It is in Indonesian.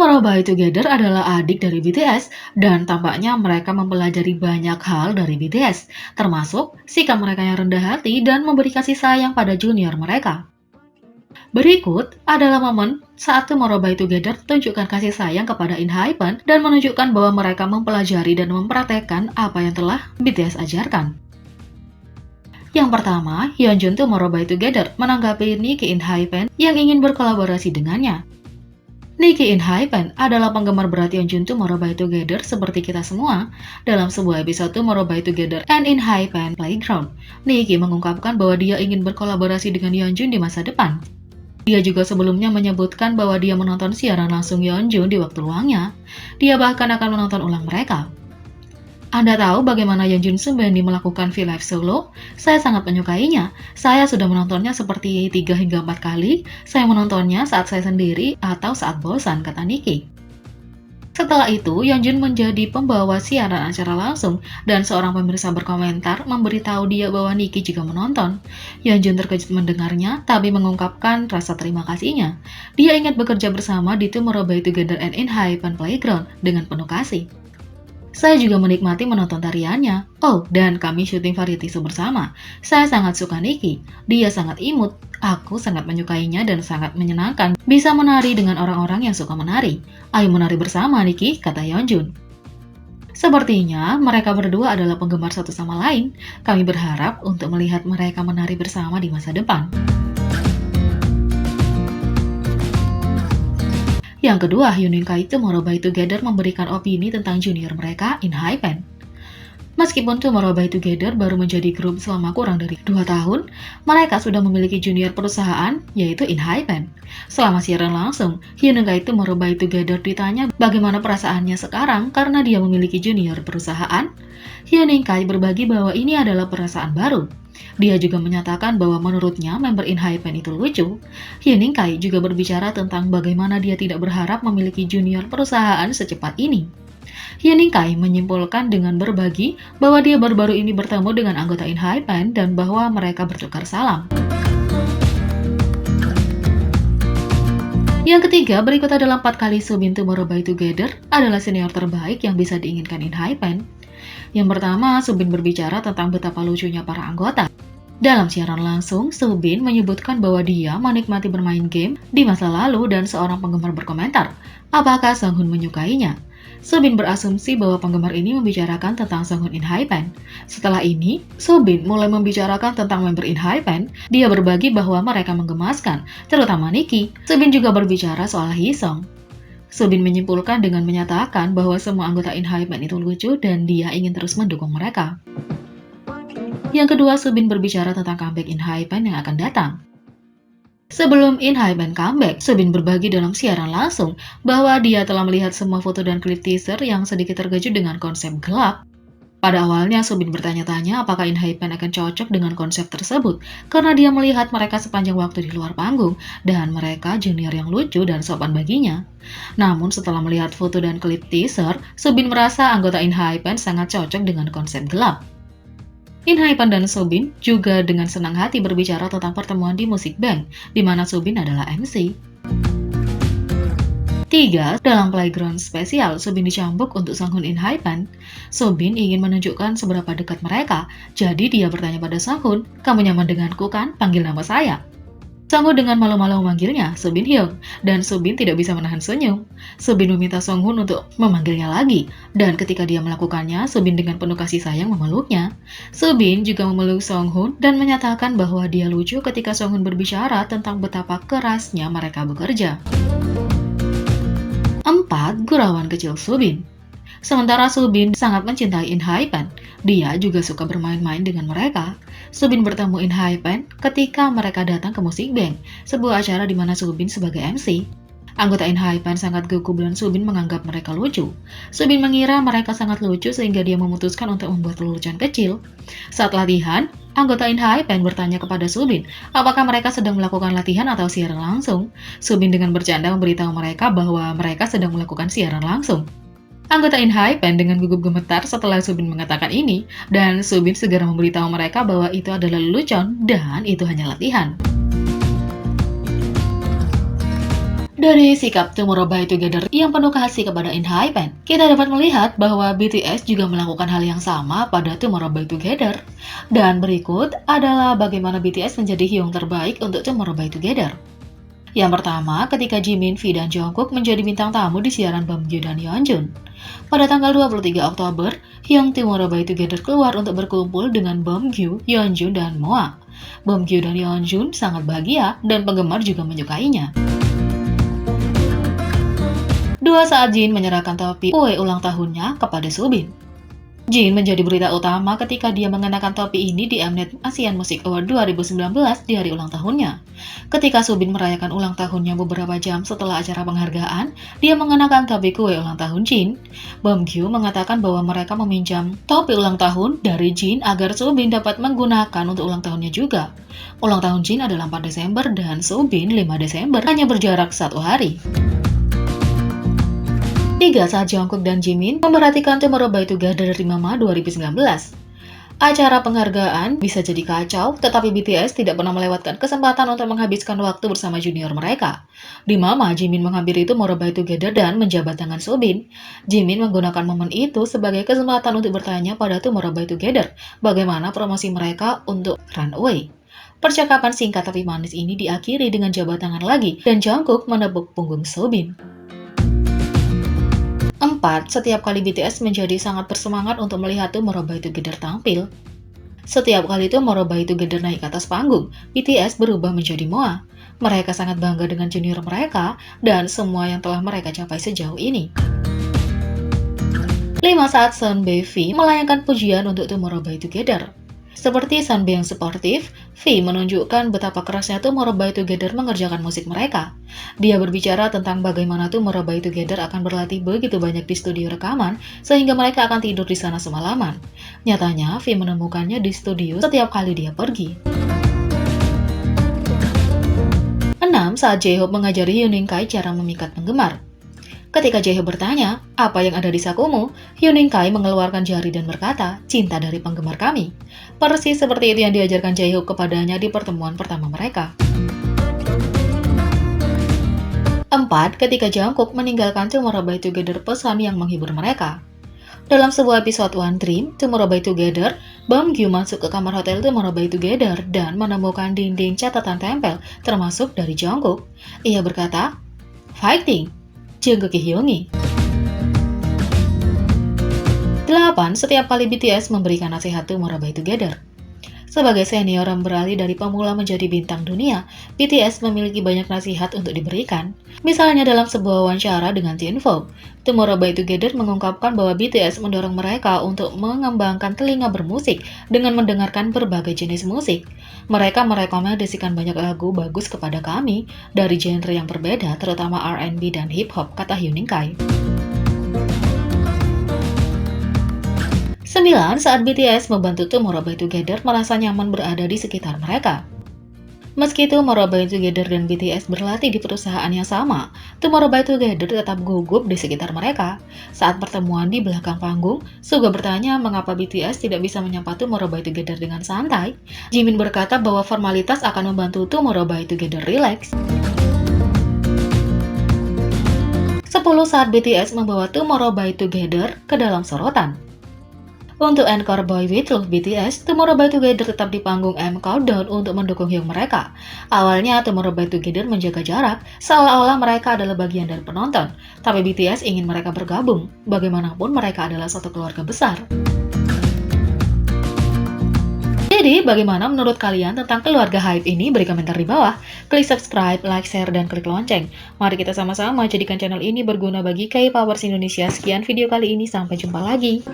Tomorrow By Together adalah adik dari BTS dan tampaknya mereka mempelajari banyak hal dari BTS, termasuk sikap mereka yang rendah hati dan memberi kasih sayang pada junior mereka. Berikut adalah momen saat Tomorrow By Together tunjukkan kasih sayang kepada ENHYPEN dan menunjukkan bahwa mereka mempelajari dan mempraktekkan apa yang telah BTS ajarkan. Yang pertama, Hyunjun Tomorrow By Together menanggapi Nicky ENHYPEN yang ingin berkolaborasi dengannya. Nicky ENHYPEN adalah penggemar berat Hyunjun Tomorrow By Together seperti kita semua. Dalam sebuah episode Tomorrow By Together and ENHYPEN Playground, Nicky mengungkapkan bahwa dia ingin berkolaborasi dengan Hyunjun di masa depan. Dia juga sebelumnya menyebutkan bahwa dia menonton siaran langsung Hyunjun di waktu luangnya. Dia bahkan akan menonton ulang mereka. Anda tahu bagaimana Hyunjun Sumbeni melakukan V-Live solo? Saya sangat menyukainya. Saya sudah menontonnya seperti 3 hingga 4 kali. Saya menontonnya saat saya sendiri atau saat bosan, kata Nicky. Setelah itu, Hyunjun menjadi pembawa siaran acara langsung dan seorang pemirsa berkomentar memberitahu dia bahwa Nicky juga menonton. Hyunjun terkejut mendengarnya, tapi mengungkapkan rasa terima kasihnya. Dia ingat bekerja bersama di Tomorrow By Together and ENHYPEN Playground dengan penuh kasih. Saya juga menikmati menonton tariannya. Oh, dan kami syuting variety show bersama. Saya sangat suka Nicky. Dia sangat imut. Aku sangat menyukainya dan sangat menyenangkan bisa menari dengan orang-orang yang suka menari. Ayo menari bersama, Nicky, kata Hyunjun. Sepertinya mereka berdua adalah penggemar satu sama lain. Kami berharap untuk melihat mereka menari bersama di masa depan. Yang kedua, Hyunin Kai Tomorrow By Together memberikan opini tentang junior mereka, ENHYPEN. Meskipun Tomorrow By Together baru menjadi grup selama kurang dari 2 tahun, mereka sudah memiliki junior perusahaan, yaitu ENHYPEN. Selama siaran langsung, Hyunin Kai Tomorrow By Together ditanya bagaimana perasaannya sekarang karena dia memiliki junior perusahaan. Hyunin Kai berbagi bahwa ini adalah perasaan baru. Dia juga menyatakan bahwa menurutnya member ENHYPEN itu lucu. Hyunin Kai juga berbicara tentang bagaimana dia tidak berharap memiliki junior perusahaan secepat ini. Hyunin Kai menyimpulkan dengan berbagi bahwa dia baru-baru ini bertemu dengan anggota ENHYPEN dan bahwa mereka bertukar salam. Yang ketiga, berikut adalah 4 kali Soobin Tomorrow By Together adalah senior terbaik yang bisa diinginkan ENHYPEN. Yang pertama, Soobin berbicara tentang betapa lucunya para anggota. Dalam siaran langsung, Soobin menyebutkan bahwa dia menikmati bermain game di masa lalu dan seorang penggemar berkomentar, apakah Sunghoon menyukainya? Soobin berasumsi bahwa penggemar ini membicarakan tentang Sunghoon ENHYPEN. Setelah ini, Soobin mulai membicarakan tentang member ENHYPEN. Dia berbagi bahwa mereka menggemaskan, terutama Nicky. Soobin juga berbicara soal Hisong. Soobin menyimpulkan dengan menyatakan bahwa semua anggota ENHYPEN itu lucu dan dia ingin terus mendukung mereka. Yang kedua, Soobin berbicara tentang comeback ENHYPEN yang akan datang. Sebelum ENHYPEN comeback, Soobin berbagi dalam siaran langsung bahwa dia telah melihat semua foto dan klip teaser yang sedikit terkejut dengan konsep gelap. Pada awalnya, Soobin bertanya-tanya apakah ENHYPEN akan cocok dengan konsep tersebut karena dia melihat mereka sepanjang waktu di luar panggung dan mereka junior yang lucu dan sopan baginya. Namun setelah melihat foto dan klip teaser, Soobin merasa anggota ENHYPEN sangat cocok dengan konsep gelap. ENHYPEN dan Soobin juga dengan senang hati berbicara tentang pertemuan di Music Bank, di mana Soobin adalah MC. 3. Dalam playground spesial, Soobin dicambuk untuk Sunghoon ENHYPEN. Soobin ingin menunjukkan seberapa dekat mereka, jadi dia bertanya pada Sunghoon, "Kamu nyaman denganku kan? Panggil nama saya." Sunghoon dengan malu-malu memanggilnya Soobin Hyung, dan Soobin tidak bisa menahan senyum. Soobin meminta Sunghoon untuk memanggilnya lagi, dan ketika dia melakukannya, Soobin dengan penuh kasih sayang memeluknya. Soobin juga memeluk Sunghoon dan menyatakan bahwa dia lucu ketika Sunghoon berbicara tentang betapa kerasnya mereka bekerja. 4. Gurauan kecil Soobin. Sementara Soobin sangat mencintai ENHYPEN, dia juga suka bermain-main dengan mereka. Soobin bertemu ENHYPEN ketika mereka datang ke Music Bank, sebuah acara di mana Soobin sebagai MC. Anggota ENHYPEN sangat gugup dan Soobin menganggap mereka lucu. Soobin mengira mereka sangat lucu sehingga dia memutuskan untuk membuat lelucon kecil. Saat latihan, anggota ENHYPEN bertanya kepada Soobin apakah mereka sedang melakukan latihan atau siaran langsung. Soobin dengan bercanda memberitahu mereka bahwa mereka sedang melakukan siaran langsung. Anggota ENHYPEN dengan gugup gemetar setelah Soobin mengatakan ini, dan Soobin segera memberitahu mereka bahwa itu adalah lelucon dan itu hanya latihan. Dari sikap Tomorrow by Together yang penuh kasih kepada ENHYPEN, kita dapat melihat bahwa BTS juga melakukan hal yang sama pada Tomorrow by Together. Dan berikut adalah bagaimana BTS menjadi hyung terbaik untuk Tomorrow by Together. Yang pertama, ketika Jimin, V, dan Jungkook menjadi bintang tamu di siaran Beomgyu dan Yeonjun. Pada tanggal 23 Oktober, Hyung Tomorrow by Together keluar untuk berkumpul dengan Beomgyu, Yeonjun, dan Moa. Beomgyu dan Yeonjun sangat bahagia dan penggemar juga menyukainya. Dua saat Jin menyerahkan topi kue ulang tahunnya kepada Subin. Jin menjadi berita utama ketika dia mengenakan topi ini di Mnet Asian Music Award 2019 di hari ulang tahunnya. Ketika Subin merayakan ulang tahunnya beberapa jam setelah acara penghargaan, dia mengenakan topi kue ulang tahun Jin. Beomgyu mengatakan bahwa mereka meminjam topi ulang tahun dari Jin agar Subin dapat menggunakan untuk ulang tahunnya juga. Ulang tahun Jin adalah 4 Desember dan Subin 5 Desember, hanya berjarak 1 hari. 3 saat Jungkook dan Jimin memperhatikan Tomorrow by Together di Mama 2019. Acara penghargaan bisa jadi kacau, tetapi BTS tidak pernah melewatkan kesempatan untuk menghabiskan waktu bersama junior mereka. Di Mama, Jimin menghampiri Tomorrow by Together dan menjabat tangan Subin. Jimin menggunakan momen itu sebagai kesempatan untuk bertanya pada Tomorrow by Together bagaimana promosi mereka untuk Runway. Percakapan singkat tapi manis ini diakhiri dengan jabat tangan lagi dan Jungkook menepuk punggung Subin. 4. Setiap kali BTS menjadi sangat bersemangat untuk melihat Tomorrow by Together tampil. Setiap kali Tomorrow by Together naik ke atas panggung, BTS berubah menjadi Moa. Mereka sangat bangga dengan junior mereka dan semua yang telah mereka capai sejauh ini. 5 saat Sunbae V melayangkan pujian untuk Tomorrow by Together. Seperti Sunbae yang sportif, V menunjukkan betapa kerasnya Tomorrow by Together mengerjakan musik mereka. Dia berbicara tentang bagaimana Tomorrow by Together akan berlatih begitu banyak di studio rekaman, sehingga mereka akan tidur di sana semalaman. Nyatanya, V menemukannya di studio setiap kali dia pergi. 6 saat J-Hope mengajari Hyunin Kai cara memikat penggemar. Ketika J-Hope bertanya, apa yang ada di sakumu? Hyunin Kai mengeluarkan jari dan berkata, cinta dari penggemar kami. Persis seperti itu yang diajarkan J-Hope kepadanya di pertemuan pertama mereka. 4. Ketika Jungkook meninggalkan Tomorrow by Together pesan yang menghibur mereka. Dalam sebuah episode One Dream, Tomorrow by Together, Beomgyu masuk ke kamar hotel Tomorrow by Together dan menemukan dinding catatan tempel, termasuk dari Jungkook. Ia berkata, "Fighting! Jungkook Hyungi." 8. Setiap kali BTS memberikan nasihat Tomorrow by Together. Sebagai senior yang beralih dari pemula menjadi bintang dunia, BTS memiliki banyak nasihat untuk diberikan. Misalnya dalam sebuah wawancara dengan TINFO, Tomorrow by Together mengungkapkan bahwa BTS mendorong mereka untuk mengembangkan telinga bermusik dengan mendengarkan berbagai jenis musik. Mereka merekomendasikan banyak lagu bagus kepada kami dari genre yang berbeda, terutama R&B dan hip hop, kata Hyunin Kai. 9. Saat BTS membantu Tomorrow by Together merasa nyaman berada di sekitar mereka. Meski Tomorrow by Together dan BTS berlatih di perusahaan yang sama, Tomorrow by Together tetap gugup di sekitar mereka. Saat pertemuan di belakang panggung, Suga bertanya mengapa BTS tidak bisa menyapa Tomorrow by Together dengan santai. Jimin berkata bahwa formalitas akan membantu Tomorrow by Together relax. 10. Saat BTS membawa Tomorrow by Together ke dalam sorotan. Untuk encore Boy With Love BTS, Tomorrow by Together tetap di panggung M Countdown untuk mendukung hyung mereka. Awalnya, Tomorrow by Together menjaga jarak, seolah-olah mereka adalah bagian dari penonton. Tapi BTS ingin mereka bergabung, bagaimanapun mereka adalah satu keluarga besar. Jadi, bagaimana menurut kalian tentang keluarga HYBE ini? Beri komentar di bawah. Klik subscribe, like, share, dan klik lonceng. Mari kita sama-sama jadikan channel ini berguna bagi K-Popers Indonesia. Sekian video kali ini, sampai jumpa lagi.